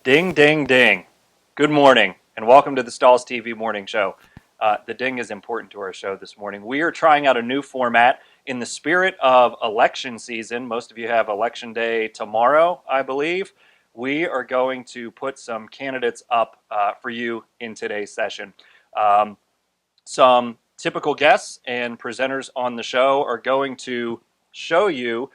Ding, ding, ding. Good morning, and welcome to the Stahls TV Morning Show. The ding is important to our show this morning. We are trying out a new format in the spirit of election season. Most of you have Election Day tomorrow, I believe. We are going to put some candidates up for you in today's session. Some typical guests and presenters on the show are going to show you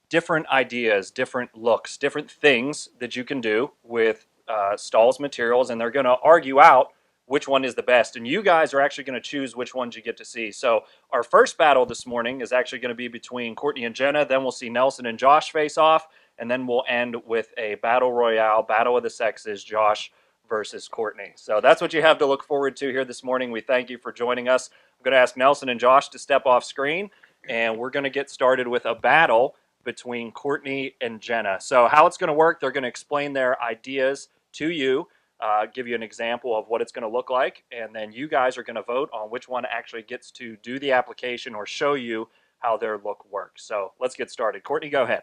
different ideas, different looks, different things that you can do with Stahls materials, and they're going to argue out which one is the best. And you guys are actually going to choose which ones you get to see. So our first battle this morning is actually going to be between Courtney and Jenna. Then we'll see Nelson and Josh face off. And then we'll end with a battle royale, battle of the sexes, Josh versus Courtney. So that's what you have to look forward to here this morning. We thank you for joining us. I'm going to ask Nelson and Josh to step off screen, and we're going to get started with a battle between Courtney and Jenna. So how it's going to work, they're going to explain their ideas to you, give you an example of what it's going to look like, and then you guys are going to vote on which one actually gets to do the application or show you how their look works. So let's get started. Courtney, go ahead.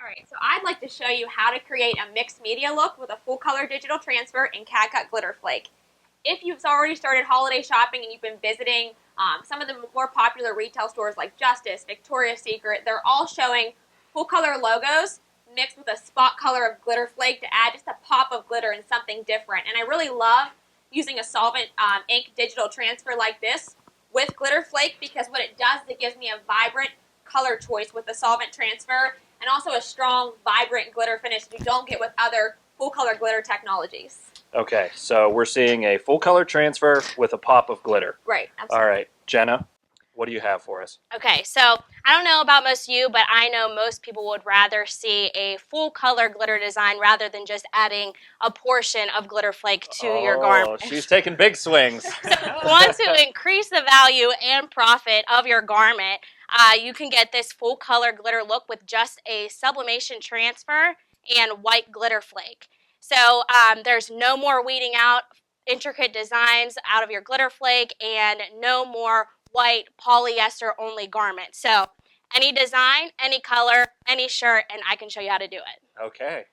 All right, so I'd like to show you how to create a mixed media look with a full color digital transfer in CAD-CUT glitter-flake. If you've already started holiday shopping and you've been visiting some of the more popular retail stores like Justice, Victoria's Secret, they're all showing full color logos mixed with a spot color of glitter flake to add just a pop of glitter and something different. And I really love using a solvent ink digital transfer like this with glitter flake, because what it does is it gives me a vibrant color choice with the solvent transfer and also a strong, vibrant glitter finish that you don't get with other full color glitter technologies. Okay, so we're seeing a full color transfer with a pop of glitter. Right, absolutely. All right, Jenna, what do you have for us? Okay, so I don't know about most of you, but I know most people would rather see a full color glitter design rather than just adding a portion of glitter flake to your garment. She's taking big swings. So if you want to increase the value and profit of your garment, you can get this full color glitter look with just a sublimation transfer and white glitter flake. So there's no more weeding out intricate designs out of your glitter flake and no more white polyester only garment. So any design, any color, any shirt, and I can show you how to do it. Okay.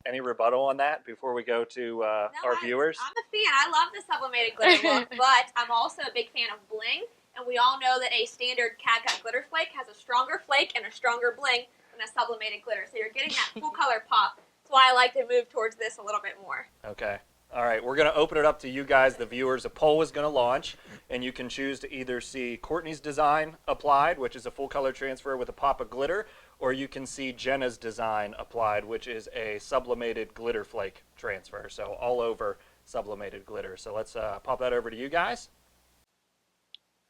Any rebuttal on that before we go to our viewers? I'm a fan. I love the sublimated glitter look, but I'm also a big fan of bling. And we all know that a standard CAD-CUT glitter flake has a stronger flake and a stronger bling than a sublimated glitter. So you're getting that full color pop. That's why I like to move towards this a little bit more. Okay. All right, we're going to open it up to you guys, the viewers. A poll is going to launch, and you can choose to either see Courtney's design applied, which is a full color transfer with a pop of glitter, or you can see Jenna's design applied, which is a sublimated glitter flake transfer. So all over sublimated glitter. So let's pop that over to you guys.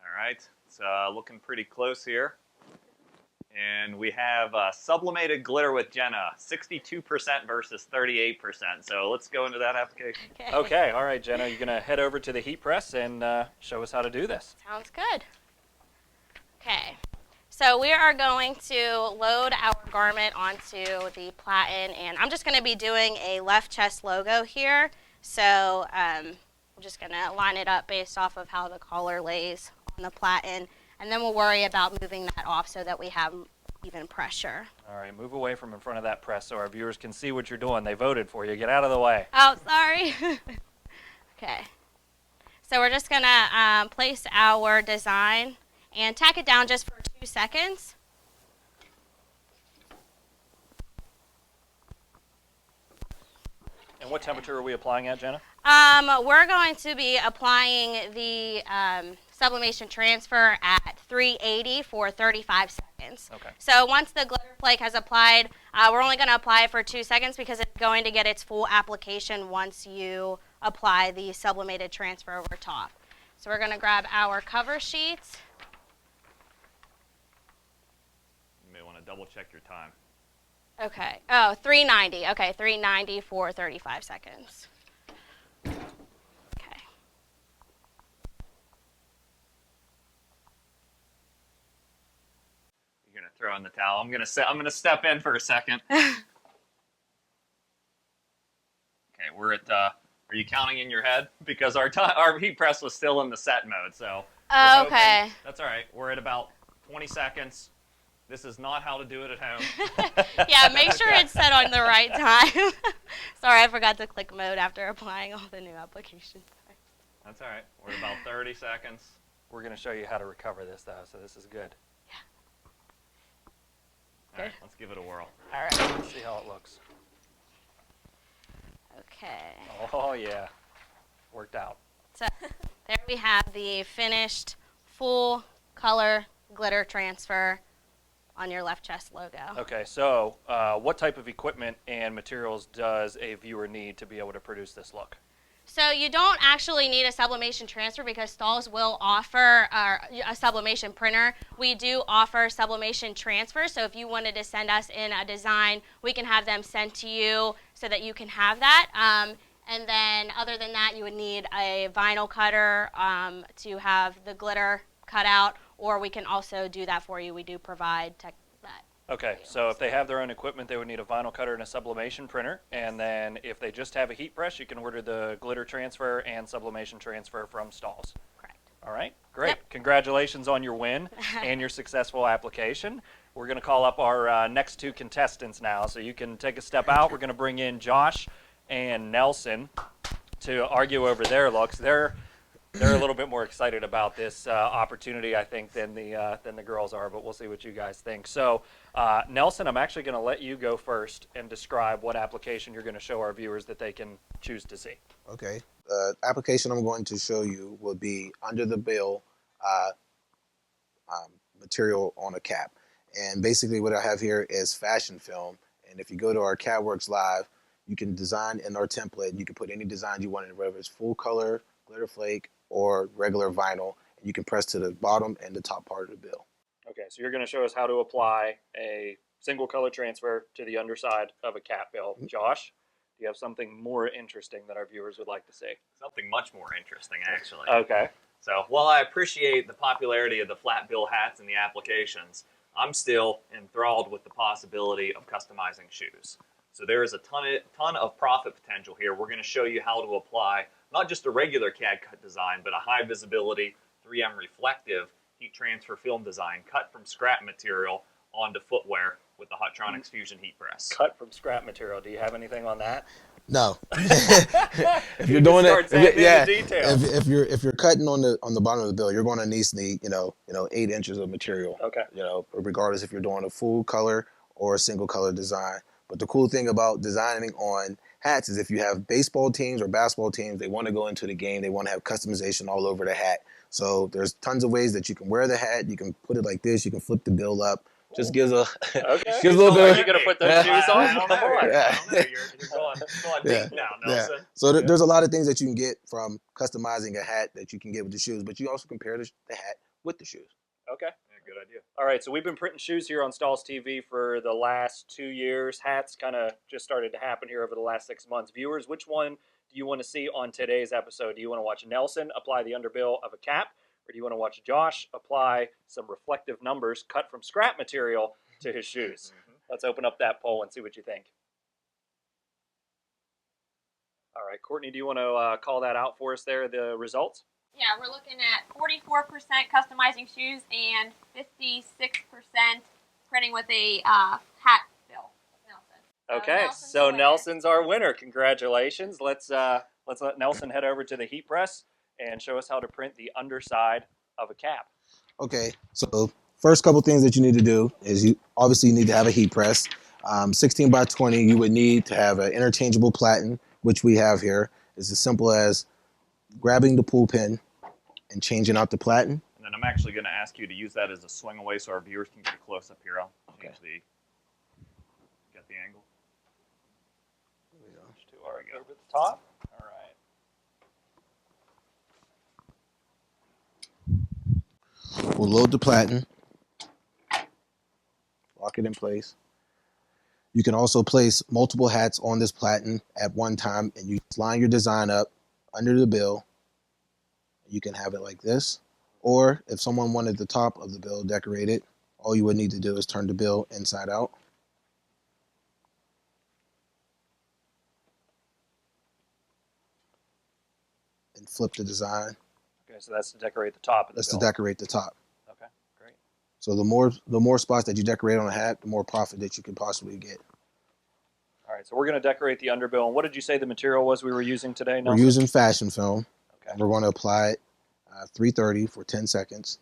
All right, it's looking pretty close here. And we have sublimated glitter with Jenna, 62% versus 38%. So let's go into that application. Okay, all right, Jenna, you're going to head over to the heat press and show us how to do this. Sounds good. Okay, so we are going to load our garment onto the platen, and I'm just going to be doing a left chest logo here. So I'm just going to line it up based off of how the collar lays on the platen. And then we'll worry about moving that off so that we have even pressure. All right, move away from in front of that press so our viewers can see what you're doing. They voted for you. Get out of the way. Oh, sorry. Okay. So we're just going to place our design and tack it down just for 2 seconds. And what temperature are we applying at, Jenna? We're going to be applying the sublimation transfer at 380 for 35 seconds. Okay. So once the glitter flake has applied, we're only going to apply it for 2 seconds because it's going to get its full application once you apply the sublimated transfer over top. So we're going to grab our cover sheets. You may want to double check your time. Okay. Oh, 390. Okay, 390 for 35 seconds. Okay. You're gonna throw in the towel. I'm gonna step in for a second. Okay, we're at. Are you counting in your head? Because our heat press was still in the set mode, so. Oh, okay. That's all right. We're at about 20 seconds. This is not how to do it at home. Yeah, make sure it's set on the right time. Sorry, I forgot to click mode after applying all the new applications. That's all right. We're at about 30 seconds. We're going to show you how to recover this, though, so this is good. All right, let's give it a whirl. All right. Let's see how it looks. Okay. Oh, yeah. Worked out. So there we have the finished full color glitter transfer on your left chest logo. Okay, so what type of equipment and materials does a viewer need to be able to produce this look? So you don't actually need a sublimation transfer because Stahls will offer a sublimation printer. We do offer sublimation transfer, so if you wanted to send us in a design, we can have them sent to you so that you can have that. And then other than that, you would need a vinyl cutter to have the glitter cut out, or we can also do that for you. We do provide that. Okay, so if they have their own equipment, they would need a vinyl cutter and a sublimation printer. And then if they just have a heat press, you can order the glitter transfer and sublimation transfer from Stahls. Correct. All right, great. Yep. Congratulations on your win and your successful application. We're going to call up our next two contestants now, so you can take a step out. We're going to bring in Josh and Nelson to argue over their looks. They're a little bit more excited about this opportunity, I think, than the girls are, but we'll see what you guys think. So, Nelson, I'm actually going to let you go first and describe what application you're going to show our viewers that they can choose to see. Okay. The application I'm going to show you will be under the bill material on a cap. And basically what I have here is fashion film. And if you go to our CADWorks Live, you can design in our template. You can put any design you want in, whether it's full color, glitter flake, or regular vinyl. And you can press to the bottom and the top part of the bill. Okay, so you're going to show us how to apply a single color transfer to the underside of a cap bill. Josh, do you have something more interesting that our viewers would like to see? Something much more interesting, actually. Okay. So while I appreciate the popularity of the flat bill hats and the applications, I'm still enthralled with the possibility of customizing shoes. So there is a ton of profit potential here. We're going to show you how to apply not just a regular CAD-CUT design, but a high visibility 3M reflective heat transfer film design cut from scrap material onto footwear with the Hotronics Fusion heat press. Cut from scrap material. Do you have anything on that? No. If you're doing it, if you're cutting on the bottom of the bill, you're going to at least need 8 inches of material. Okay. Regardless if you're doing a full color or a single color design. But the cool thing about designing on hats is if you have baseball teams or basketball teams, they want to go into the game, they want to have customization all over the hat. So there's tons of ways that you can wear the hat. You can put it like this. You can flip the bill up. Just gives a okay. gives a little bit. Are you gonna put those shoes on? I don't know. Come on. Yeah. You're going deep now, Nelson. Yeah. So there's a lot of things that you can get from customizing a hat that you can get with the shoes, but you also compare the hat with the shoes. Okay. Yeah, good idea. All right, so we've been printing shoes here on Stahls TV for the last 2 years. Hats kind of just started to happen here over the last 6 months. Viewers, which one do you want to see on today's episode? Do you want to watch Nelson apply the underbill of a cap, or do you want to watch Josh apply some reflective numbers cut from scrap material to his shoes? Let's open up that poll and see what you think. All right, Courtney, do you want to call that out for us there, the results? Yeah, we're looking at 44% customizing shoes and 56% printing with a hat bill. Nelson. Okay, Nelson's so the winner. Nelson's our winner. Congratulations. Let's let Nelson head over to the heat press and show us how to print the underside of a cap. Okay, so first couple things that you need to do is you obviously need to have a heat press. 16 by 20, you would need to have an interchangeable platen, which we have here. It's as simple as grabbing the pull pin and changing out the platen. And then I'm actually going to ask you to use that as a swing away so our viewers can get a close up here. I'll change get the angle. There we go. Over the top. All right. We'll load the platen, lock it in place. You can also place multiple hats on this platen at one time, and you line your design up under the bill. You can have it like this, or if someone wanted the top of the bill decorated, all you would need to do is turn the bill inside out. And flip the design. Okay, so that's to decorate the top of the That's bill. to decorate the top. Okay, great. So the more spots that you decorate on a hat, the more profit that you can possibly get. All right, so we're going to decorate the underbill. And what did you say the material was we were using today, We're Nelson? using fashion film. Okay. We're going to apply it 330 for 10 seconds.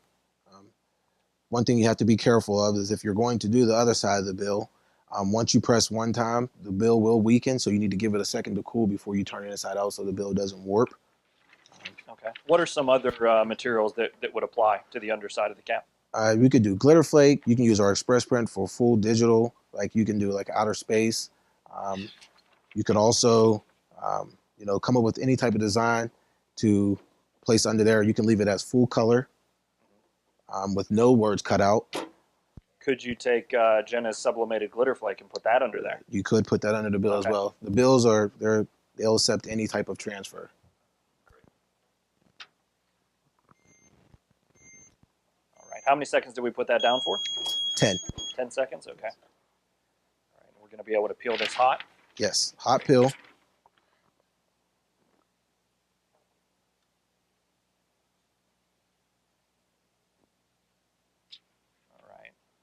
One thing you have to be careful of is if you're going to do the other side of the bill, once you press one time, the bill will weaken, so you need to give it a second to cool before you turn it inside out so the bill doesn't warp. Okay. What are some other materials that would apply to the underside of the cap? We could do glitter-flake. You can use our express print for full digital. Like you can do like outer space. You could also, come up with any type of design to place under there. You can leave it as full color with no words cut out. Could you take Jenna's sublimated glitter flake and put that under there? You could put that under the bill as well. The bills they'll accept any type of transfer. All right. How many seconds did we put that down for? 10. 10 seconds? Okay. All right. We're going to be able to peel this hot. Yes, hot peel.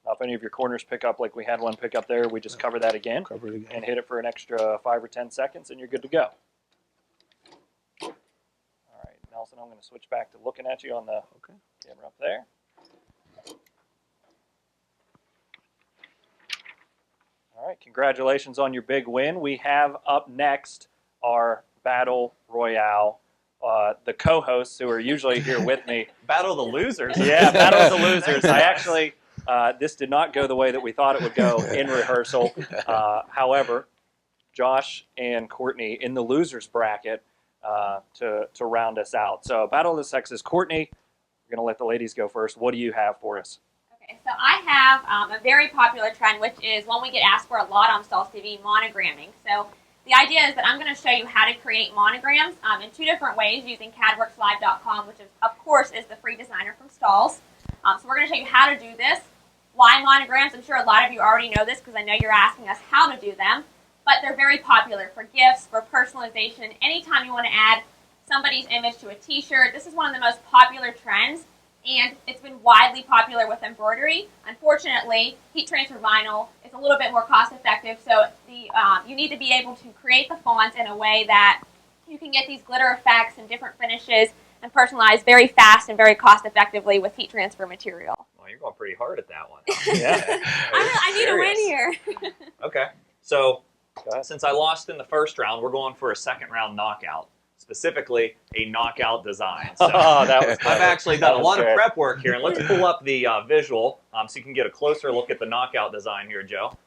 Now, if any of your corners pick up like we had one pick up there, we just cover that again, Cover it again. and hit it for an extra 5 or 10 seconds, and you're good to go. All right, Nelson, I'm going to switch back to looking at you on the camera up there. All right, congratulations on your big win. We have up next our Battle Royale. The co-hosts who are usually here with me. Battle of the losers. Yeah, Battle of the losers. I actually... this did not go the way that we thought it would go in rehearsal. However, Josh and Courtney in the losers bracket to round us out. So Battle of the Sexes. Courtney, we're going to let the ladies go first. What do you have for us? Okay, so I have a very popular trend, which is one we get asked for a lot on Stahls TV, monogramming. So the idea is that I'm going to show you how to create monograms in 2 different ways using CADWorksLive.com, which is, of course is the free designer from Stahls. So we're going to show you how to do this. Why monograms? I'm sure a lot of you already know this because I know you're asking us how to do them, but they're very popular for gifts, for personalization. Anytime you want to add somebody's image to a t-shirt, this is one of the most popular trends, and it's been widely popular with embroidery. Unfortunately, heat transfer vinyl is a little bit more cost effective, so you need to be able to create the fonts in a way that you can get these glitter effects and different finishes and personalize very fast and very cost effectively with heat transfer material. Well, you're going pretty hard at that one. Yeah. I need a win here. Okay, so since I lost in the first round, we're going for a second round knockout, specifically a knockout design. So That was I've actually done a lot good. of prep work here, and let's pull up the visual so you can get a closer look at the knockout design here, Joe.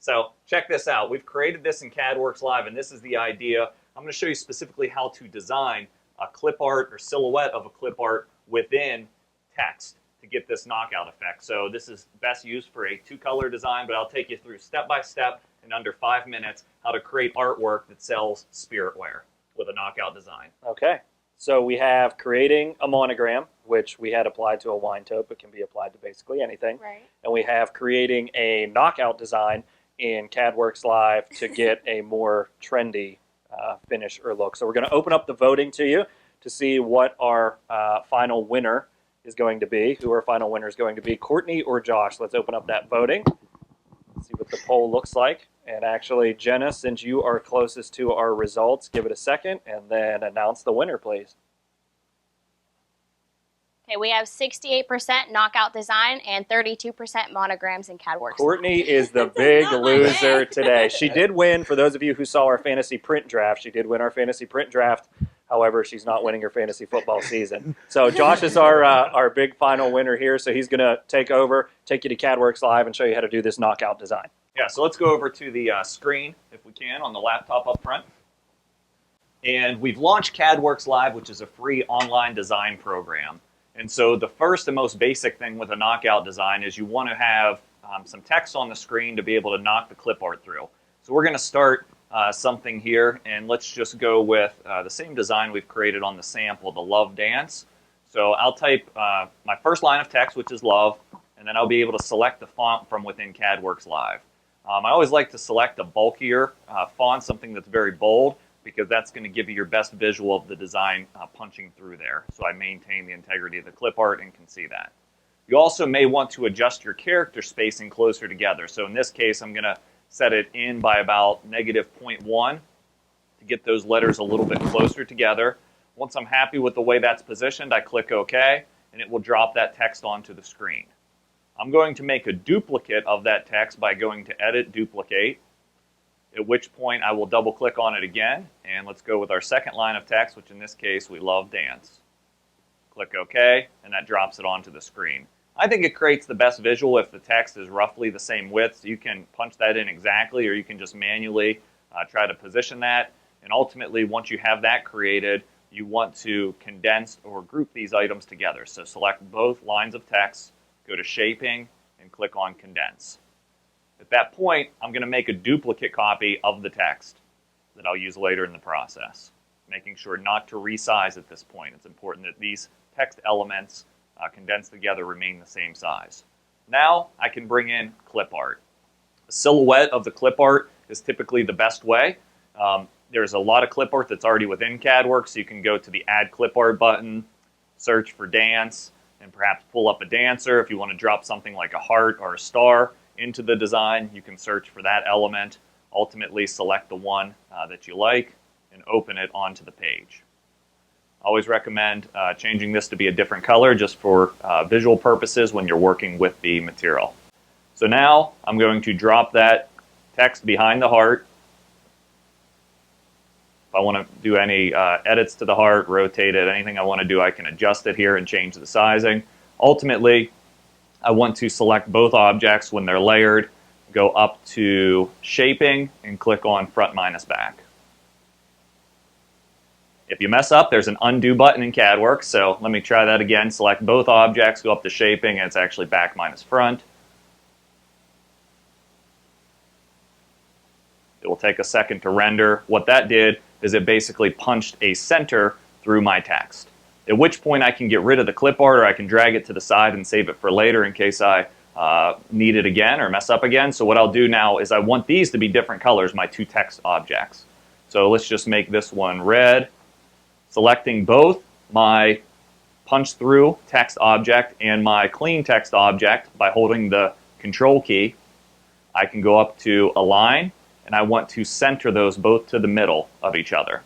So check this out. We've created this in CADWorks Live, and this is the idea. I'm going to show you specifically how to design a clip art or silhouette of a clip art within text to get this knockout effect. So this is best used for a 2-color design, but I'll take you through step by step in under 5 minutes how to create artwork that sells spirit wear with a knockout design. Okay. So we have creating a monogram, which we had applied to a wine tote, but can be applied to basically anything. Right. And we have creating a knockout design in CADWorks Live to get a more trendy finish or look. So we're going to open up the voting to you to see what our final winner is going to be, who our final winner is going to be, Courtney or Josh. Let's open up that voting, see what the poll looks like. And actually, Jenna, since you are closest to our results, give it a second and then announce the winner, please. Okay, we have 68% knockout design and 32% monograms in CADWorks. Courtney is the big loser today. She did win, for those of you who saw our fantasy print draft, she did win our fantasy print draft. However, she's not winning her fantasy football season. So Josh is our big final winner here. So he's going to take over, take you to CADWorks Live, and show you how to do this knockout design. Yeah, so let's go over to the screen, if we can, on the laptop up front. And we've launched CADWorks Live, which is a free online design program. And so the first and most basic thing with a knockout design is you want to have some text on the screen to be able to knock the clip art through. So we're going to start something here, and let's just go with the same design we've created on the sample, the love dance. So I'll type my first line of text, which is love, and then I'll be able to select the font from within CADWorks Live. I always like to select a bulkier font, something that's very bold, because that's going to give you your best visual of the design punching through there. So I maintain the integrity of the clip art and can see that. You also may want to adjust your character spacing closer together. So in this case, I'm going to set it in by about -0.1 to get those letters a little bit closer together. Once I'm happy with the way that's positioned, I click OK, and it will drop that text onto the screen. I'm going to make a duplicate of that text by going to Edit, Duplicate, at which point I will double-click on it again, and let's go with our second line of text, which in this case, we love dance. Click OK, and that drops it onto the screen. I think it creates the best visual if the text is roughly the same width, so you can punch that in exactly, or you can just manually try to position that. And ultimately, once you have that created, you want to condense or group these items together. So select both lines of text, go to Shaping, and click on Condense. At that point, I'm going to make a duplicate copy of the text that I'll use later in the process, making sure not to resize at this point. It's important that these text elements condensed together remain the same size. Now I can bring in clip art. A silhouette of the clip art is typically the best way. There's a lot of clip art that's already within CADWorks, so you can go to the Add Clip Art button, search for dance, and perhaps pull up a dancer. If you want to drop something like a heart or a star into the design, you can search for that element, ultimately select the one that you like, and open it onto the page. I always recommend changing this to be a different color just for visual purposes when you're working with the material. So now I'm going to drop that text behind the heart. If I want to do any edits to the heart, rotate it, anything I want to do, I can adjust it here and change the sizing. Ultimately, I want to select both objects when they're layered, go up to Shaping, and click on Front minus Back. If you mess up, there's an undo button in CADWorks, so let me try that again. Select both objects, go up to Shaping, and it's actually back minus front. It will take a second to render. What that did is it basically punched a center through my text, at which point I can get rid of the clip art, or I can drag it to the side and save it for later in case I need it again or mess up again. So what I'll do now is I want these to be different colors, my two text objects. So let's just make this one red. Selecting both my punch through text object and my clean text object by holding the Control key, I can go up to Align, and I want to center those both to the middle of each other.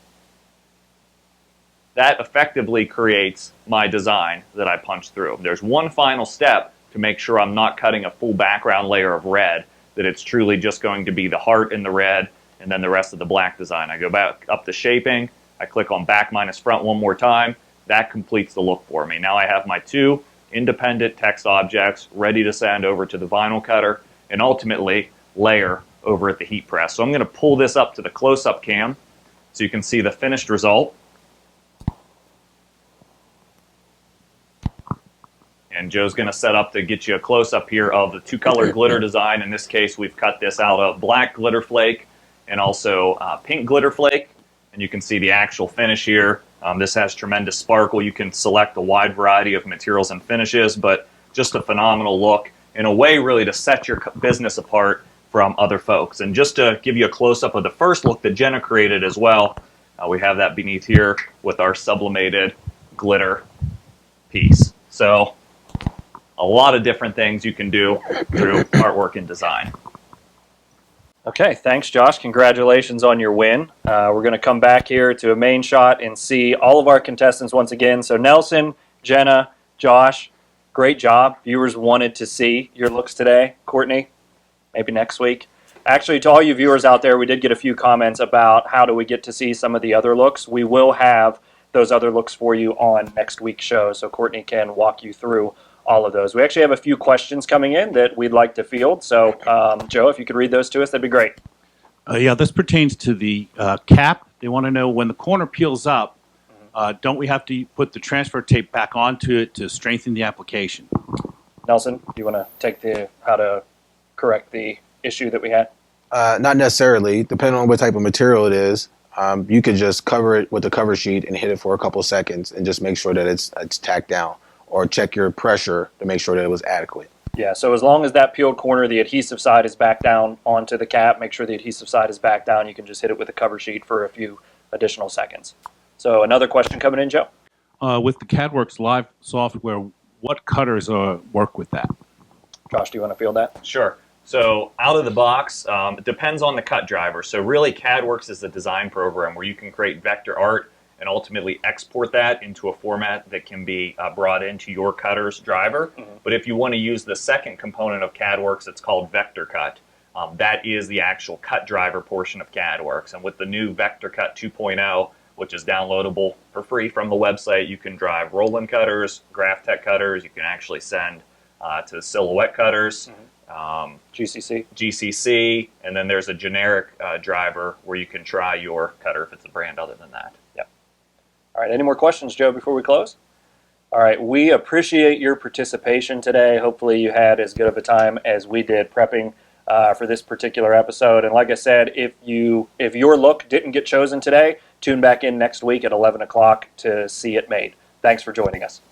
That effectively creates my design that I punch through. There's one final step to make sure I'm not cutting a full background layer of red, that it's truly just going to be the heart in the red and then the rest of the black design. I go back up to Shaping, I click on back minus front one more time. That completes the look for me. Now I have my two independent text objects ready to send over to the vinyl cutter and ultimately layer over at the heat press. So I'm going to pull this up to the close-up cam so you can see the finished result. And Joe's going to set up to get you a close-up here of the two-color glitter design. In this case, we've cut this out of black glitter flake and also pink glitter flake. And you can see the actual finish here. This has tremendous sparkle. You can select a wide variety of materials and finishes, but just a phenomenal look in a way really to set your business apart from other folks. And just to give you a close-up of the first look that Jenna created as well, we have that beneath here with our sublimated glitter piece. So a lot of different things you can do through artwork and design. Okay, thanks, Josh. Congratulations on your win. We're going to come back here to a main shot and see all of our contestants once again. So Nelson, Jenna, Josh, great job. Viewers wanted to see your looks today. Courtney, maybe next week. Actually, to all you viewers out there, we did get a few comments about how do we get to see some of the other looks. We will have those other looks for you on next week's show, so Courtney can walk you through all of those. We actually have a few questions coming in that we'd like to field. So, Joe, if you could read those to us, that'd be great. Yeah, this pertains to the cap. They want to know when the corner peels up, don't we have to put the transfer tape back onto it to strengthen the application? Nelson, do you want to take how to correct the issue that we had? Not necessarily. Depending on what type of material it is, you could just cover it with the cover sheet and hit it for a couple seconds and just make sure that it's tacked down, or check your pressure to make sure that it was adequate. Yeah, so as long as that peeled corner, the adhesive side is back down onto the cap, make sure the adhesive side is back down. You can just hit it with a cover sheet for a few additional seconds. So another question coming in, Joe? With the CADWorks Live software, what cutters work with that? Josh, do you want to field that? Sure. So out of the box, it depends on the cut driver. So really, CADWorks is a design program where you can create vector art and ultimately export that into a format that can be brought into your cutter's driver. But if you want to use the second component of CADWorks, it's called VectorCut. That is the actual cut driver portion of CADWorks. And with the new VectorCut 2.0, which is downloadable for free from the website, you can drive Roland cutters, Graphtec cutters. You can actually send to silhouette cutters, GCC, and then there's a generic driver where you can try your cutter if it's a brand other than that. Yep. All right, any more questions, Joe, before we close? All right, we appreciate your participation today. Hopefully you had as good of a time as we did prepping for this particular episode. And like I said, if your look didn't get chosen today, tune back in next week at 11 o'clock to see it made. Thanks for joining us.